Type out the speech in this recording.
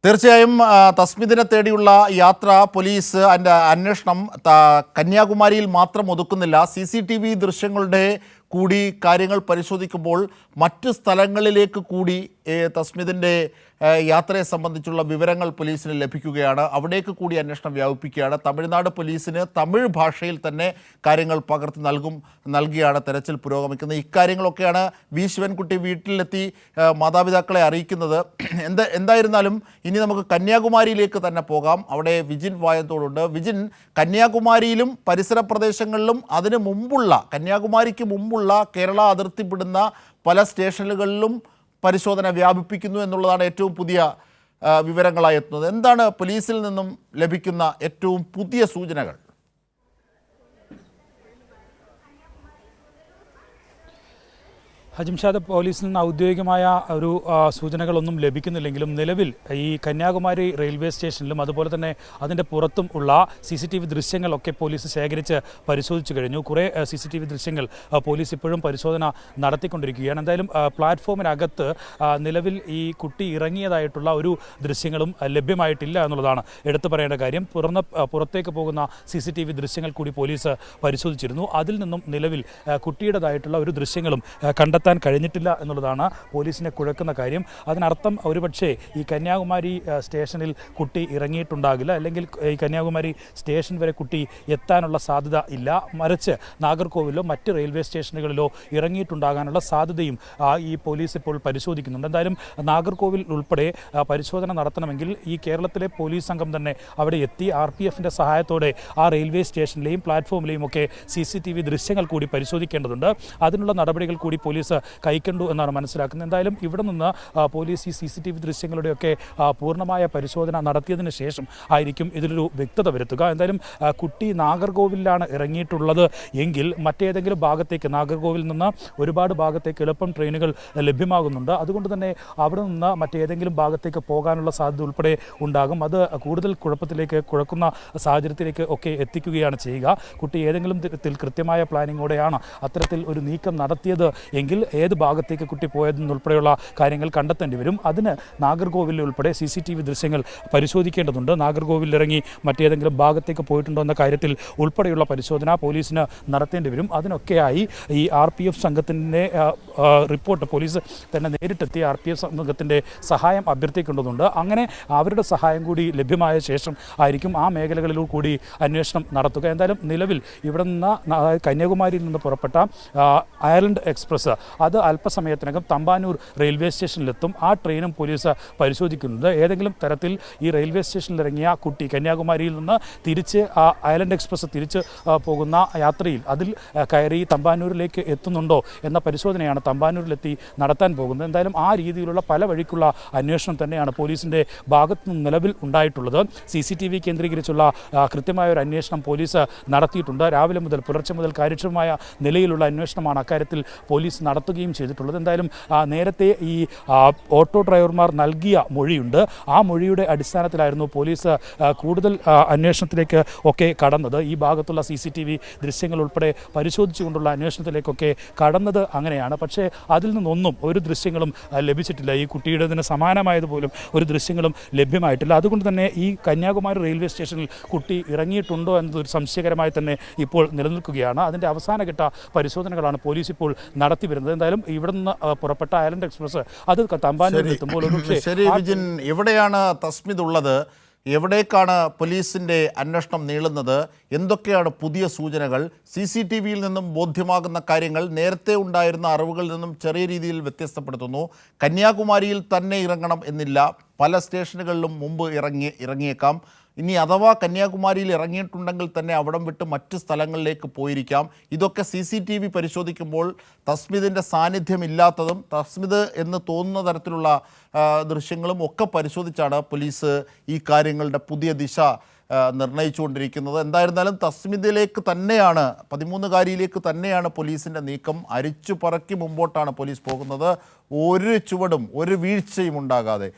തീർച്ചയായും തസ്മിദിനെ തേടിയുള്ള യാത്ര പോലീസ് അതിൻ്റെ അന്വേഷണം കന്യാകുമാരിയിൽ മാത്രം ഒതുക്കുന്നില്ല. CCTV ദൃശ്യങ്ങളുടെ കൂടി കാര്യങ്ങൾ പരിശോധിക്കുമ്പോൾ മറ്റ് സ്ഥലങ്ങളിലേക്ക് കൂടി തസ്മിദിൻ്റെ യാത്രയെ സംബന്ധിച്ചുള്ള വിവരങ്ങൾ പോലീസിന് ലഭിക്കുകയാണ്. അവിടേക്ക് കൂടി അന്വേഷണം വ്യാപിപ്പിക്കുകയാണ്. തമിഴ്നാട് പോലീസിന് തമിഴ് ഭാഷയിൽ തന്നെ കാര്യങ്ങൾ പകർത്തി നൽകിയാണ് തെരച്ചിൽ പുരോഗമിക്കുന്നത്. ഇക്കാര്യങ്ങളൊക്കെയാണ് വി ശിവൻകുട്ടി വീട്ടിലെത്തി മാതാപിതാക്കളെ അറിയിക്കുന്നത്. എന്തായിരുന്നാലും ഇനി നമുക്ക് കന്യാകുമാരിയിലേക്ക് തന്നെ പോകാം. അവിടെ വിജിൻ വായത്തോടുണ്ട്. വിജിൻ, കന്യാകുമാരിയിലും പരിസര പ്രദേശങ്ങളിലും അതിന് മുമ്പുള്ള കന്യാകുമാരിക്ക് മുമ്പുള്ള കേരള അതിർത്തിപ്പെടുന്ന പല സ്റ്റേഷനുകളിലും പരിശോധന വ്യാപിപ്പിക്കുന്നു എന്നുള്ളതാണ് ഏറ്റവും പുതിയ വിവരങ്ങളായി എത്തുന്നത്. എന്താണ് പോലീസിൽ നിന്നും ലഭിക്കുന്ന ഏറ്റവും പുതിയ സൂചനകൾ? ഹജിംഷാദ്, പോലീസിൽ നിന്ന് ഔദ്യോഗികമായ ഒരു സൂചനകളൊന്നും ലഭിക്കുന്നില്ലെങ്കിലും നിലവിൽ ഈ കന്യാകുമാരി റെയിൽവേ സ്റ്റേഷനിലും അതുപോലെ തന്നെ അതിൻ്റെ പുറത്തും ഉള്ള CCTV ദൃശ്യങ്ങളൊക്കെ പോലീസ് ശേഖരിച്ച് പരിശോധിച്ചു കഴിഞ്ഞു. കുറേ CCTV ദൃശ്യങ്ങൾ പോലീസ് ഇപ്പോഴും പരിശോധന നടത്തിക്കൊണ്ടിരിക്കുകയാണ്. എന്തായാലും പ്ലാറ്റ്ഫോമിനകത്ത് നിലവിൽ ഈ കുട്ടി ഇറങ്ങിയതായിട്ടുള്ള ഒരു ദൃശ്യങ്ങളും ലഭ്യമായിട്ടില്ല എന്നുള്ളതാണ് എടുത്തു പറയേണ്ട കാര്യം. പുറത്തേക്ക് പോകുന്ന CCTV ദൃശ്യങ്ങൾ കൂടി പോലീസ് പരിശോധിച്ചിരുന്നു. അതിൽ നിന്നും നിലവിൽ കുട്ടിയുടേതായിട്ടുള്ള ഒരു ദൃശ്യങ്ങളും കണ്ടെത്താൻ കഴിഞ്ഞിട്ടില്ല എന്നുള്ളതാണ് പോലീസിനെ കുഴക്കുന്ന കാര്യം. അതിനർത്ഥം ഒരുപക്ഷെ ഈ കന്യാകുമാരി സ്റ്റേഷനിൽ കുട്ടി ഇറങ്ങിയിട്ടുണ്ടാകില്ല, അല്ലെങ്കിൽ ഈ കന്യാകുമാരി സ്റ്റേഷൻ വരെ കുട്ടി എത്താനുള്ള സാധ്യത ഇല്ല. മറിച്ച് നാഗർകോവിലോ മറ്റ് റെയിൽവേ സ്റ്റേഷനുകളിലോ ഇറങ്ങിയിട്ടുണ്ടാകാനുള്ള സാധ്യതയും ഈ പോലീസ് ഇപ്പോൾ പരിശോധിക്കുന്നുണ്ട്. എന്തായാലും നാഗർകോവിൽ ഉൾപ്പെടെ പരിശോധന നടത്തണമെങ്കിൽ ഈ കേരളത്തിലെ പോലീസ് സംഘം തന്നെ അവിടെ എത്തി RPFൻ്റെ സഹായത്തോടെ ആ റെയിൽവേ സ്റ്റേഷനിലെയും പ്ലാറ്റ്ഫോമിലെയും ഒക്കെ CCTV ദൃശ്യങ്ങൾ കൂടി പരിശോധിക്കേണ്ടതുണ്ട്. അതിനുള്ള നടപടികൾ കൂടി പോലീസ് കൈക്കൊണ്ടു എന്നാണ് മനസ്സിലാക്കുന്നത്. എന്തായാലും ഇവിടെ നിന്ന് പോലീസ് ഈ CCTV ദൃശ്യങ്ങളുടെയൊക്കെ പൂർണ്ണമായ പരിശോധന നടത്തിയതിന് ശേഷം ആയിരിക്കും ഇതിലൊരു വ്യക്തത വരുത്തുക. എന്തായാലും കുട്ടി നാഗർകോവിലാണ് ഇറങ്ങിയിട്ടുള്ളത് എങ്കിൽ മറ്റേതെങ്കിലും ഭാഗത്തേക്ക്, നാഗർകോവിൽ നിന്ന് ഒരുപാട് ഭാഗത്തേക്ക് എളുപ്പം ട്രെയിനുകൾ ലഭ്യമാകുന്നുണ്ട്. അതുകൊണ്ട് തന്നെ അവിടെ നിന്ന് മറ്റേതെങ്കിലും ഭാഗത്തേക്ക് പോകാനുള്ള സാധ്യത ഉൾപ്പെടെ ഉണ്ടാകും. അത് കൂടുതൽ കുഴക്കുന്ന സാഹചര്യത്തിലേക്ക് ഒക്കെ എത്തിക്കുകയാണ് ചെയ്യുക. കുട്ടി ഏതെങ്കിലും തരത്തിൽ കൃത്യമായ പ്ലാനിങ്ങോടെയാണ് അത്തരത്തിൽ ഒരു നീക്കം നടത്തിയത് എങ്കിൽ ഏത് ഭാഗത്തേക്ക് കുട്ടി പോയതെന്നുൾപ്പെടെയുള്ള കാര്യങ്ങൾ കണ്ടെത്തേണ്ടി വരും. അതിന് നാഗർകോവിൽ ഉൾപ്പെടെ CCTV ദൃശ്യങ്ങൾ പരിശോധിക്കേണ്ടതുണ്ട്. നാഗർകോവിൽ ഇറങ്ങി മറ്റേതെങ്കിലും ഭാഗത്തേക്ക് പോയിട്ടുണ്ടോ എന്ന കാര്യത്തിൽ ഉൾപ്പെടെയുള്ള പരിശോധന പോലീസിന് നടത്തേണ്ടി വരും. അതിനൊക്കെയായി ഈ RPF സംഘത്തിൻ്റെ റിപ്പോർട്ട് പോലീസ് തന്നെ നേരിട്ടെത്തി RPF സംഘത്തിൻ്റെ സഹായം അഭ്യർത്ഥിക്കേണ്ടതുണ്ട്. അങ്ങനെ അവരുടെ സഹായം കൂടി ലഭ്യമായ ശേഷം ആയിരിക്കും ആ മേഖലകളിലൂടെ കൂടി അന്വേഷണം നടത്തുക. എന്തായാലും നിലവിൽ ഇവിടെ നിന്ന് കന്യാകുമാരിയിൽ നിന്ന് പുറപ്പെട്ട അയർലൻഡ് എക്സ്പ്രസ് അത് അല്പസമയത്തിനകം തമ്പാനൂർ റെയിൽവേ സ്റ്റേഷനിലെത്തും. ആ ട്രെയിനും പോലീസ് പരിശോധിക്കുന്നുണ്ട്. ഏതെങ്കിലും തരത്തിൽ ഈ റെയിൽവേ സ്റ്റേഷനിൽ ഇറങ്ങിയ കുട്ടി കന്യാകുമാരിയിൽ നിന്ന് തിരിച്ച് അയർലൻഡ് എക്സ്പ്രസ് തിരിച്ച് പോകുന്ന യാത്രയിൽ അതിൽ കയറി തമ്പാനൂരിലേക്ക് എത്തുന്നുണ്ടോ എന്ന പരിശോധനയാണ് തമ്പാനൂരിലെത്തി നടത്താൻ പോകുന്നത്. എന്തായാലും ആ രീതിയിലുള്ള പല വഴിക്കുള്ള അന്വേഷണം തന്നെയാണ് പോലീസിൻ്റെ ഭാഗത്തു നിന്ന് നിലവിൽ ഉണ്ടായിട്ടുള്ളത്. CCTV കേന്ദ്രീകരിച്ചുള്ള കൃത്യമായ ഒരു അന്വേഷണം പോലീസ് നടത്തിയിട്ടുണ്ട്. രാവിലെ മുതൽ പുലർച്ചെ മുതൽ കാര്യക്ഷമമായ നിലയിലുള്ള അന്വേഷണമാണ് അക്കാര്യത്തിൽ പോലീസ് നടത്തുകയും ചെയ്തിട്ടുള്ളത്. എന്തായാലും നേരത്തെ ഈ ഓട്ടോ ഡ്രൈവർമാർ നൽകിയ മൊഴിയുണ്ട്. ആ മൊഴിയുടെ അടിസ്ഥാനത്തിലായിരുന്നു പോലീസ് കൂടുതൽ അന്വേഷണത്തിലേക്ക് ഒക്കെ കടന്നത്. ഈ ഭാഗത്തുള്ള CCTV ദൃശ്യങ്ങൾ ഉൾപ്പെടെ പരിശോധിച്ചുകൊണ്ടുള്ള അന്വേഷണത്തിലേക്കൊക്കെ കടന്നത് അങ്ങനെയാണ്. പക്ഷേ അതിൽ നിന്നൊന്നും ഒരു ദൃശ്യങ്ങളും ലഭിച്ചിട്ടില്ല. ഈ കുട്ടിയുടേതിന് സമാനമായതുപോലും ഒരു ദൃശ്യങ്ങളും ലഭ്യമായിട്ടില്ല. അതുകൊണ്ട് തന്നെ ഈ കന്യാകുമാരി റെയിൽവേ സ്റ്റേഷനിൽ കുട്ടി ഇറങ്ങിയിട്ടുണ്ടോ എന്നതൊരു സംശയകരമായി തന്നെ ഇപ്പോൾ നിലനിൽക്കുകയാണ്. അതിൻ്റെ അവസാനഘട്ട പരിശോധനകളാണ് പോലീസ് ഇപ്പോൾ നടത്തി വരുന്നത്. എന്തായാലും ഇവിടെ നിന്ന് പുറപ്പെട്ട അയർലൻഡ് എക്സ്പ്രസ് അത് തമ്പാനൂരിൽ എത്തുമ്പോൾ ശരി വിജിൻ, എവിടെയാണ് തസ്മിദ് ഉള്ളത്? എവിടേക്കാണ് പോലീസിൻ്റെ അന്വേഷണം നീളുന്നത്? എന്തൊക്കെയാണ് പുതിയ സൂചനകൾ? CCTVയിൽ നിന്നും ബോധ്യമാകുന്ന കാര്യങ്ങൾ നേരത്തെ ഉണ്ടായിരുന്ന അറിവുകളിൽ നിന്നും ചെറിയ രീതിയിൽ വ്യത്യസ്തപ്പെടുത്തുന്നു. കന്യാകുമാരിയിൽ തന്നെ ഇറങ്ങണം എന്നില്ല, പല സ്റ്റേഷനുകളിലും മുമ്പ് ഇറങ്ങിയേക്കാം. ഇനി അഥവാ കന്യാകുമാരിയിൽ ഇറങ്ങിയിട്ടുണ്ടെങ്കിൽ തന്നെ അവിടം വിട്ട് മറ്റ് സ്ഥലങ്ങളിലേക്ക് പോയിരിക്കാം. ഇതൊക്കെ CCTV പരിശോധിക്കുമ്പോൾ തസ്മിദിൻ്റെ സാന്നിധ്യമില്ലാത്തതും തസ്മിദ് എന്ന് തോന്നുന്ന തരത്തിലുള്ള ദൃശ്യങ്ങളും ഒക്കെ പരിശോധിച്ചാണ് പോലീസ് ഈ കാര്യങ്ങളുടെ പുതിയ ദിശ നിർണയിച്ചുകൊണ്ടിരിക്കുന്നത്. എന്തായിരുന്നാലും തസ്മിദിലേക്ക് തന്നെയാണ്, 13കാരിയിലേക്ക് തന്നെയാണ് പോലീസിൻ്റെ നീക്കം. അരിച്ചു പറക്കി മുമ്പോട്ടാണ് പോലീസ് പോകുന്നത്. ഒരു ചുവടും ഒരു വീഴ്ചയും ഉണ്ടാകാതെ.